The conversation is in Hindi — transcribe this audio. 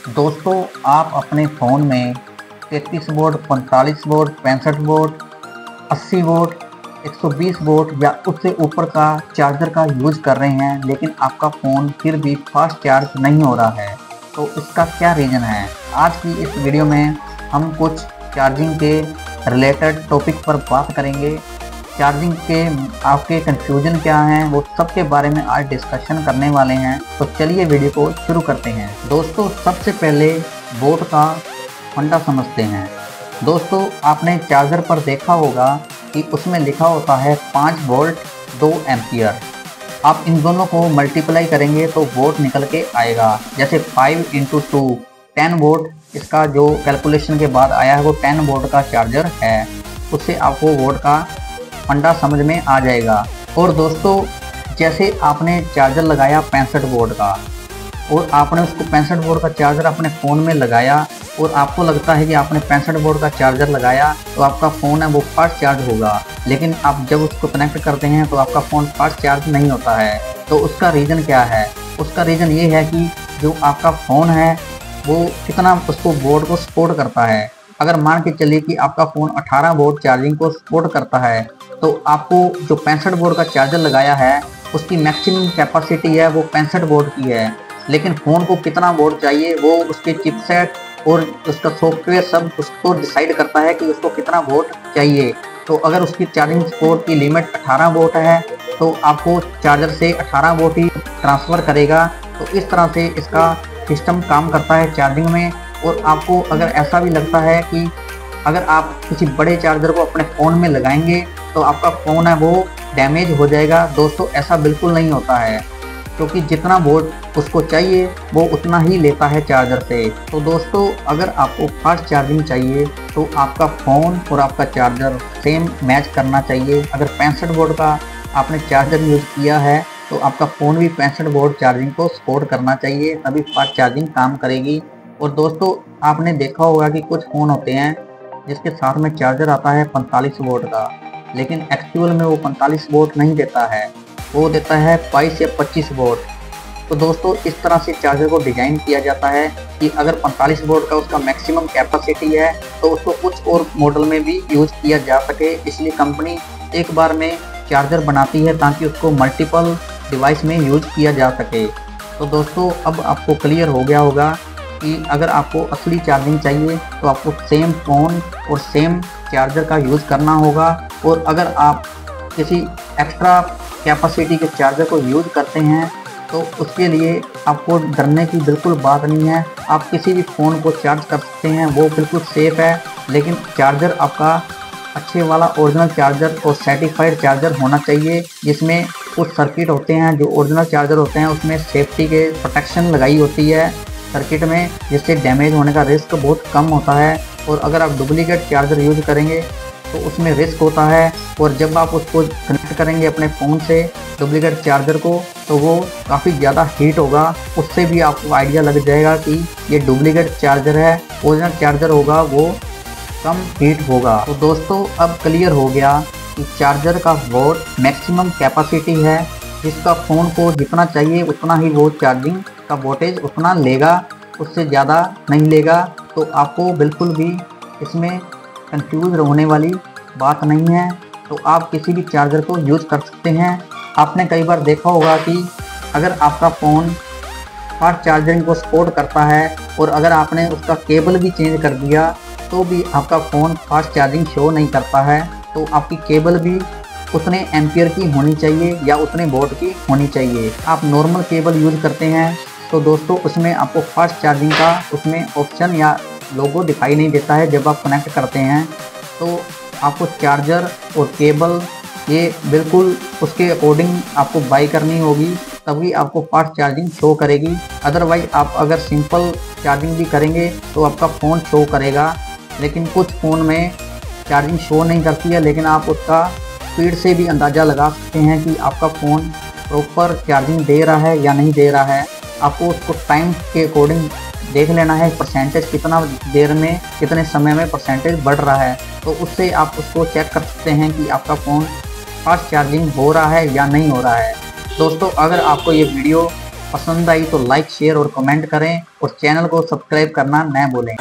दोस्तों, आप अपने फ़ोन में 33 volt, 45 volt, 65 volt, 80 volt, 120 volt या उससे ऊपर का चार्जर का यूज़ कर रहे हैं, लेकिन आपका फ़ोन फिर भी फास्ट चार्ज नहीं हो रहा है। तो इसका क्या रीज़न है? आज की इस वीडियो में हम कुछ चार्जिंग के रिलेटेड टॉपिक पर बात करेंगे। चार्जिंग के आपके कन्फ्यूजन क्या हैं, वो सब के बारे में आज डिस्कशन करने वाले हैं। तो चलिए वीडियो को शुरू करते हैं। दोस्तों, सबसे पहले बोर्ड का फंडा समझते हैं। दोस्तों, आपने चार्जर पर देखा होगा कि उसमें लिखा होता है 5 वोल्ट 2 एम्पियर। आप इन दोनों को मल्टीप्लाई करेंगे तो वोल्ट निकल के आएगा। जैसे 5 × 2 10 वोल्ट, इसका जो कैलकुलेशन के बाद आया है वो 10 वोल्ट का चार्जर है। उससे आपको वोल्ट का फंडा समझ में आ जाएगा। और दोस्तों, जैसे आपने चार्जर लगाया 65 वोल्ट का और आपने उसको 65 वोल्ट का चार्जर अपने फ़ोन में लगाया और आपको लगता है कि आपने 65 वोल्ट का चार्जर लगाया तो आपका फ़ोन है वो फास्ट चार्ज होगा, लेकिन आप जब उसको कनेक्ट करते हैं तो आपका फ़ोन फास्ट चार्ज नहीं होता है। तो उसका रीज़न क्या है? उसका रीज़न ये है कि जो आपका फ़ोन है वो कितना उसको बोर्ड को सपोर्ट करता है। अगर मान के चलिए कि आपका फ़ोन 18 वोल्ट चार्जिंग को सपोर्ट करता है, तो आपको जो 65 वोल्ट का चार्जर लगाया है उसकी मैक्सिमम कैपेसिटी है वो 65 वोल्ट की है, लेकिन फ़ोन को कितना वोल्ट चाहिए वो उसके चिपसेट और उसका सॉफ्टवेयर सब उसको डिसाइड करता है कि उसको कितना वोल्ट चाहिए। तो अगर उसकी चार्जिंग सपोर्ट की लिमिट 18 वोल्ट है तो आपको चार्जर से 18 वोल्ट ही ट्रांसफ़र करेगा। तो इस तरह से इसका सिस्टम काम करता है चार्जिंग में। और आपको अगर ऐसा भी लगता है कि अगर आप किसी बड़े चार्जर को अपने फ़ोन में लगाएंगे तो आपका फ़ोन है वो डैमेज हो जाएगा, दोस्तों ऐसा बिल्कुल नहीं होता है, क्योंकि जितना वोल्ट उसको चाहिए वो उतना ही लेता है चार्जर से। तो दोस्तों, अगर आपको फास्ट चार्जिंग चाहिए तो आपका फ़ोन और आपका चार्जर सेम मैच करना चाहिए। अगर 65 वोल्ट का आपने चार्जर यूज़ किया है तो आपका फ़ोन भी 65 वोल्ट चार्जिंग को सपोर्ट करना चाहिए, तभी फास्ट चार्जिंग काम करेगी। और दोस्तों, आपने देखा होगा कि कुछ फ़ोन होते हैं जिसके साथ में चार्जर आता है 45 वोल्ट का, लेकिन एक्चुअल में वो 45 वोल्ट नहीं देता है, वो देता है 22 या 25 वोल्ट। तो दोस्तों, इस तरह से चार्जर को डिज़ाइन किया जाता है कि अगर 45 वोल्ट का उसका मैक्सिमम कैपेसिटी है तो उसको कुछ और मॉडल में भी यूज़ किया जा सके, इसलिए कंपनी एक बार में चार्जर बनाती है ताकि उसको मल्टीपल डिवाइस में यूज़ किया जा सके। तो दोस्तों, अब आपको क्लियर हो गया होगा कि अगर आपको असली चार्जिंग चाहिए तो आपको सेम फ़ोन और सेम चार्जर का यूज़ करना होगा। और अगर आप किसी एक्स्ट्रा कैपेसिटी के चार्जर को यूज़ करते हैं तो उसके लिए आपको डरने की बिल्कुल बात नहीं है। आप किसी भी फ़ोन को चार्ज कर सकते हैं, वो बिल्कुल सेफ़ है, लेकिन चार्जर आपका अच्छे वाला ओरिजिनल चार्जर और सर्टिफाइड चार्जर होना चाहिए, जिसमें कुछ सर्किट होते हैं जो ओरिजिनल चार्जर होते हैं उसमें सेफ्टी के प्रोटेक्शन लगाई होती है सर्किट में, जिससे डैमेज होने का रिस्क बहुत कम होता है। और अगर आप डुप्लीकेट चार्जर यूज़ करेंगे तो उसमें रिस्क होता है, और जब आप उसको कनेक्ट करेंगे अपने फ़ोन से डुप्लीकेट चार्जर को तो वो काफ़ी ज़्यादा हीट होगा। उससे भी आपको आइडिया लग जाएगा कि ये डुप्लीकेट चार्जर है, ओरिजिनल चार्जर होगा वो कम हीट होगा। तो दोस्तों, अब क्लियर हो गया कि चार्जर का वोल्ट मैक्सिमम कैपेसिटी है, जिसका फ़ोन को जितना चाहिए उतना ही वो चार्जिंग का वोल्टेज उतना लेगा, उससे ज़्यादा नहीं लेगा। तो आपको बिल्कुल भी इसमें कंफ्यूज होने वाली बात नहीं है। तो आप किसी भी चार्जर को यूज़ कर सकते हैं। आपने कई बार देखा होगा कि अगर आपका फ़ोन फास्ट चार्जिंग को सपोर्ट करता है और अगर आपने उसका केबल भी चेंज कर दिया तो भी आपका फ़ोन फास्ट चार्जिंग शो नहीं करता है। तो आपकी केबल भी उतने एम्पियर की होनी चाहिए या उतने वोल्ट की होनी चाहिए। आप नॉर्मल केबल यूज़ करते हैं तो दोस्तों उसमें आपको फास्ट चार्जिंग का उसमें ऑप्शन या लोगो दिखाई नहीं देता है। जब आप कनेक्ट करते हैं तो आपको चार्जर और केबल ये बिल्कुल उसके अकॉर्डिंग आपको बाई करनी होगी, तभी आपको फास्ट चार्जिंग शो करेगी। अदरवाइज़ आप अगर सिंपल चार्जिंग भी करेंगे तो आपका फ़ोन शो करेगा, लेकिन कुछ फ़ोन में चार्जिंग शो नहीं करती है, लेकिन आप उसका स्पीड से भी अंदाज़ा लगा सकते हैं कि आपका फ़ोन प्रॉपर चार्जिंग दे रहा है या नहीं दे रहा है। आपको उसको टाइम के अकॉर्डिंग देख लेना है, परसेंटेज कितना देर में कितने समय में परसेंटेज बढ़ रहा है, तो उससे आप उसको चेक कर सकते हैं कि आपका फ़ोन फास्ट चार्जिंग हो रहा है या नहीं हो रहा है। दोस्तों, अगर आपको ये वीडियो पसंद आई तो लाइक शेयर और कमेंट करें और चैनल को सब्सक्राइब करना न भूलें।